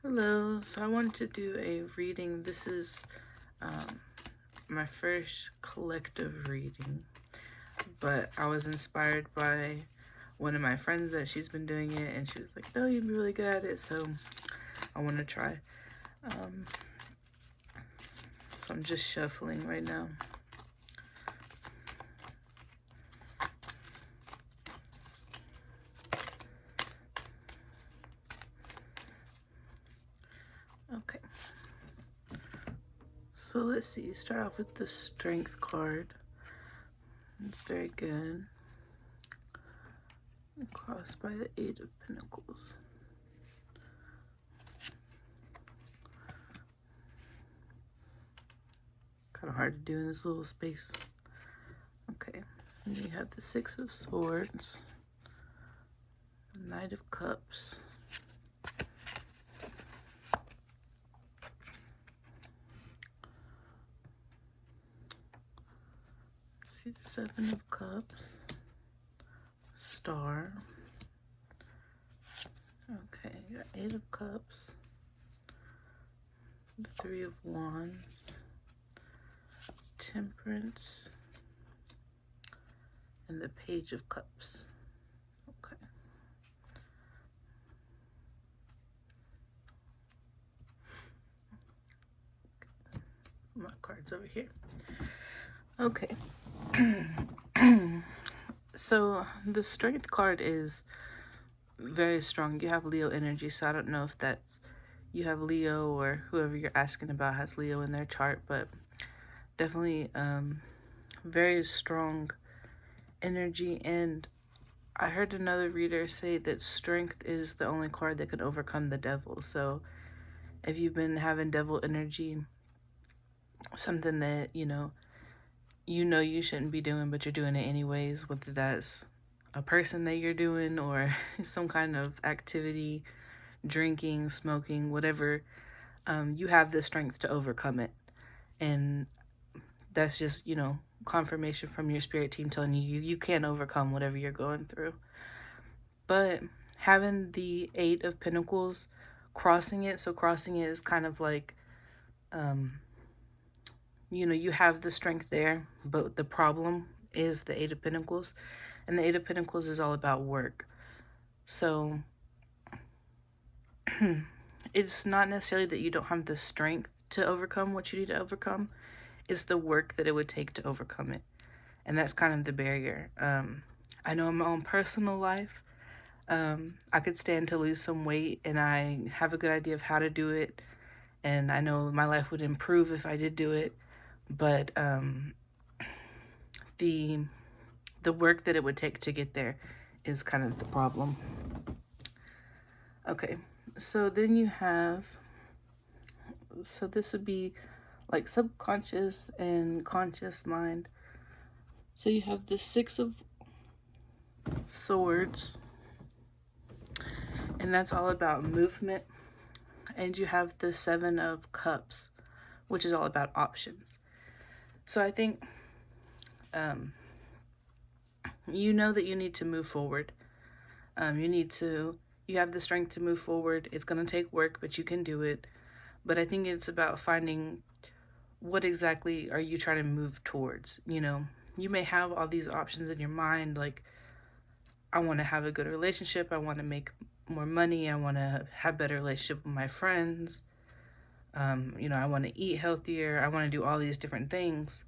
Hello, so I wanted to do a reading. This is my first collective reading, but I was inspired by one of my friends that she's been doing it, and she was like, no, you'd be really good at it, so I want to try. So I'm just shuffling right now. Okay. So let's see, start off with the Strength card. It's very good. Crossed by the Eight of Pentacles. Kind of hard to do in this little space. Okay, and you have the Six of Swords, the Knight of Cups, see the Seven of Cups, Star. Okay, you got Eight of Cups, the Three of Wands, Temperance, and the Page of Cups. Okay. My card's over here. Okay. So the Strength card is very strong. You have Leo energy, so I don't know if that's you have Leo or whoever you're asking about has Leo in their chart, but definitely very strong energy. And I heard another reader say that Strength is the only card that can overcome the devil. So if you've been having devil energy, something that you know you shouldn't be doing, but you're doing it anyways, whether that's a person that you're doing or some kind of activity, drinking, smoking, whatever, you have the strength to overcome it. And that's just, confirmation from your spirit team telling you can overcome whatever you're going through. But having the Eight of Pentacles, crossing it is kind of like, you have the strength there, but the problem is the Eight of Pentacles. And the Eight of Pentacles is all about work. So it's not necessarily that you don't have the strength to overcome what you need to overcome. It's the work that it would take to overcome it. And that's kind of the barrier. I know in my own personal life, I could stand to lose some weight, and I have a good idea of how to do it. And I know my life would improve if I did do it. But the work that it would take to get there is kind of the problem. Okay, so then you have, so this would be like subconscious and conscious mind. So you have the Six of Swords, and that's all about movement. And you have the Seven of Cups, which is all about options. So I think you know that you need to move forward. You have the strength to move forward. It's going to take work, but you can do it. But I think it's about finding what exactly are you trying to move towards. You may have all these options in your mind, like, I want to have a good relationship, I want to make more money, I want to have better relationship with my friends, I want to eat healthier, I want to do all these different things,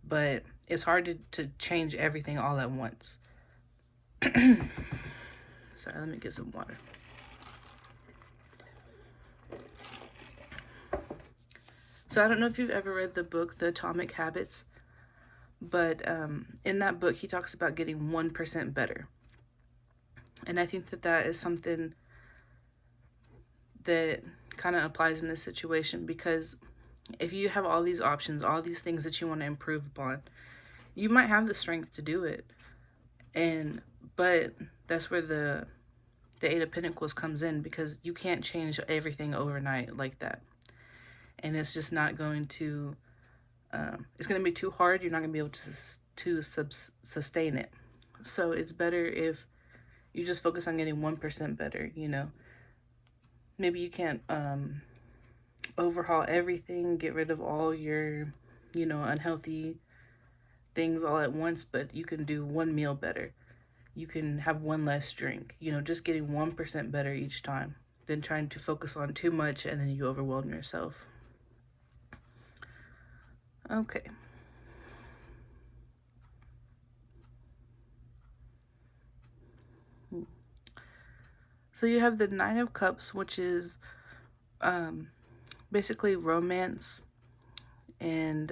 but it's hard to change everything all at once. Sorry, let me get some water. So I don't know if you've ever read the book, The Atomic Habits, but in that book, he talks about getting 1% better. And I think that is something that kind of applies in this situation, because if you have all these options, all these things that you want to improve upon, you might have the strength to do it. But that's where the Eight of Pentacles comes in, because you can't change everything overnight like that. And it's just not going to, it's going to be too hard. You're not going to be able to sustain it. So it's better if you just focus on getting 1% better, maybe you can't overhaul everything, get rid of all your, unhealthy things all at once, but you can do one meal better. You can have one less drink, just getting 1% better each time than trying to focus on too much and then you overwhelm yourself. Okay. So you have the Nine of Cups, which is basically romance and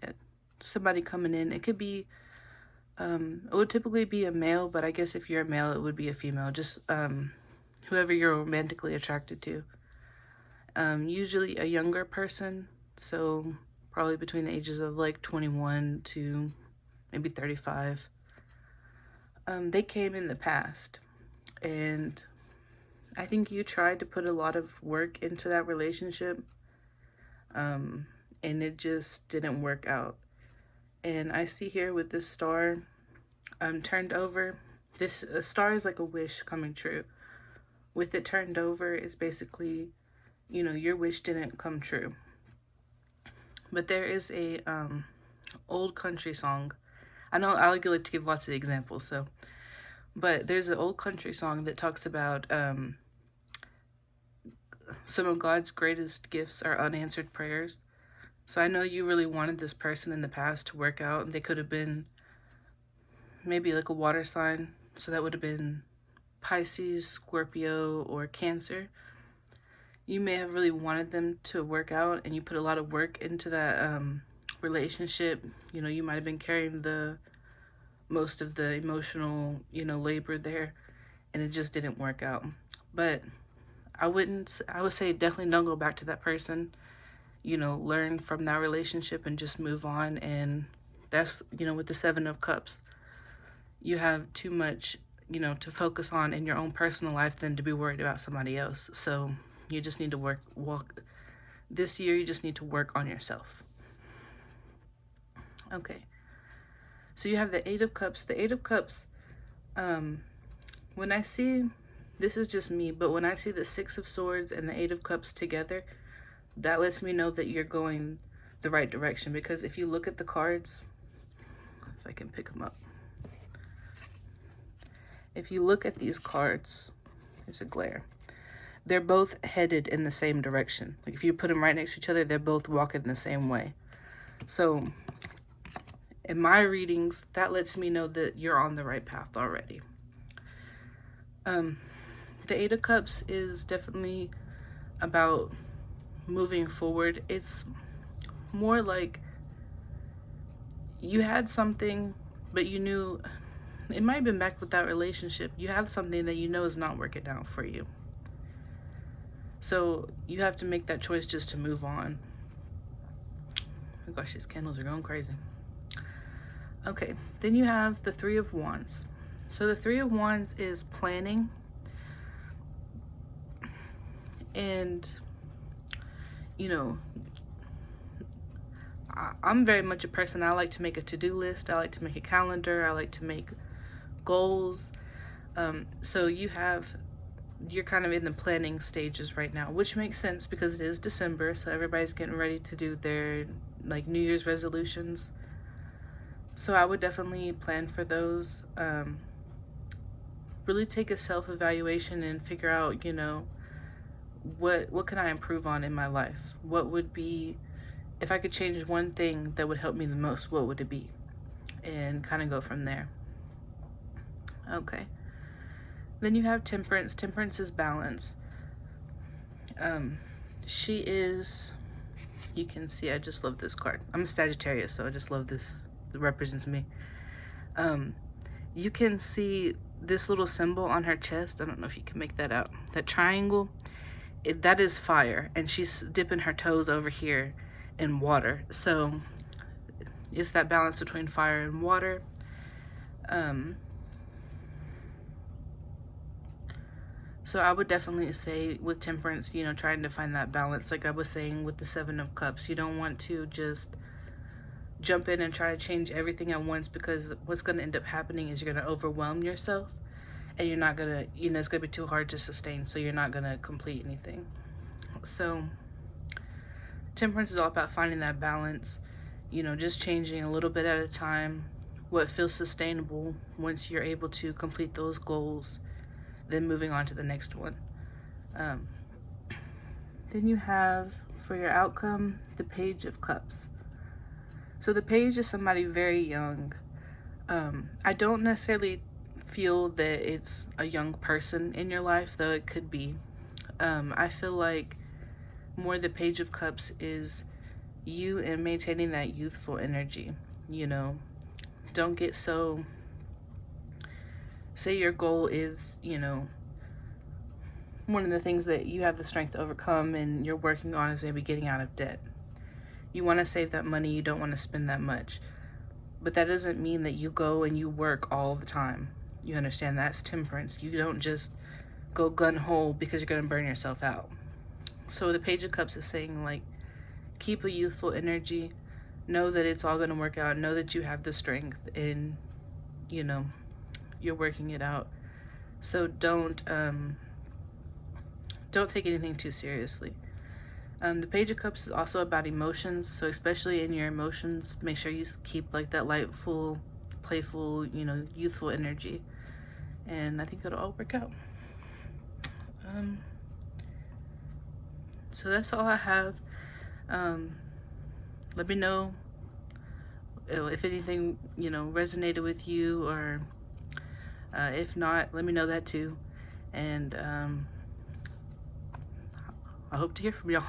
yeah, somebody coming in. It could be it would typically be a male, but I guess if you're a male, it would be a female. Just whoever you're romantically attracted to. Usually a younger person, so probably between the ages of like 21 to maybe 35. They came in the past, and I think you tried to put a lot of work into that relationship, and it just didn't work out. And I see here with this star turned over, this star is like a wish coming true. With it turned over, it's basically, your wish didn't come true. But there is a old country song. I know I like to give lots of examples, so, but there's an old country song that talks about some of God's greatest gifts are unanswered prayers. So I know you really wanted this person in the past to work out, and they could have been maybe like a water sign. So that would have been Pisces, Scorpio, or Cancer. You may have really wanted them to work out, and you put a lot of work into that relationship. You might have been carrying the most of the emotional, labor there, and it just didn't work out. But I would say definitely don't go back to that person. Learn from that relationship and just move on. And that's, with the Seven of Cups, you have too much, to focus on in your own personal life than to be worried about somebody else. So you just need to walk this year. You just need to work on yourself. Okay. So you have the Eight of Cups. The Eight of Cups, when I see, this is just me, but when I see the Six of Swords and the Eight of Cups together, that lets me know that you're going the right direction. Because if you look at the cards, if I can pick them up. If you look at these cards, there's a glare. They're both headed in the same direction. Like if you put them right next to each other, they're both walking the same way. So in my readings, that lets me know that you're on the right path already. The Eight of Cups is definitely about moving forward. It's more like you had something, but you knew it might have been back with that relationship. You have something that you know is not working out for you. So you have to make that choice just to move on. Oh gosh, these candles are going crazy. Okay, then you have the Three of Wands. So the Three of Wands is planning. And, I'm very much a person, I like to make a to-do list. I like to make a calendar. I like to make goals. So you're kind of in the planning stages right now, which makes sense because it is December. So everybody's getting ready to do their like New Year's resolutions. So I would definitely plan for those. Really take a self-evaluation and figure out, what can I improve on in my life? What would be, if I could change one thing that would help me the most, what would it be? And kind of go from there. Okay. Then you have Temperance. Temperance is balance. She is, you can see, I just love this card. I'm a Sagittarius, so I just love this. It represents me. You can see this little symbol on her chest. I don't know if you can make that out. That triangle, that is fire. And she's dipping her toes over here in water. So it's that balance between fire and water. So I would definitely say with Temperance, trying to find that balance. Like I was saying with the Seven of Cups, you don't want to just jump in and try to change everything at once, because what's going to end up happening is you're going to overwhelm yourself and you're not gonna, it's gonna be too hard to sustain, so you're not gonna complete anything. So temperance is all about finding that balance, just changing a little bit at a time, what feels sustainable. Once you're able to complete those goals, then moving on to the next one. Then you have, for your outcome, the Page of Cups. So the Page is somebody very young. I don't necessarily feel that it's a young person in your life, though it could be. I feel like more the Page of Cups is you and maintaining that youthful energy. Don't get so, say your goal is, one of the things that you have the strength to overcome and you're working on is maybe getting out of debt. You want to save that money, you don't want to spend that much. But that doesn't mean that you go and you work all the time. You understand? That's temperance. You don't just go gun-ho because you're going to burn yourself out. So the Page of Cups is saying, like, keep a youthful energy. Know that it's all going to work out. Know that you have the strength and, you're working it out. So don't take anything too seriously. The Page of Cups is also about emotions, so especially in your emotions, make sure you keep like that lightful, playful, youthful energy, and I think that'll all work out. So that's all I have. Let me know if anything resonated with you, or if not, let me know that too. And I hope to hear from y'all.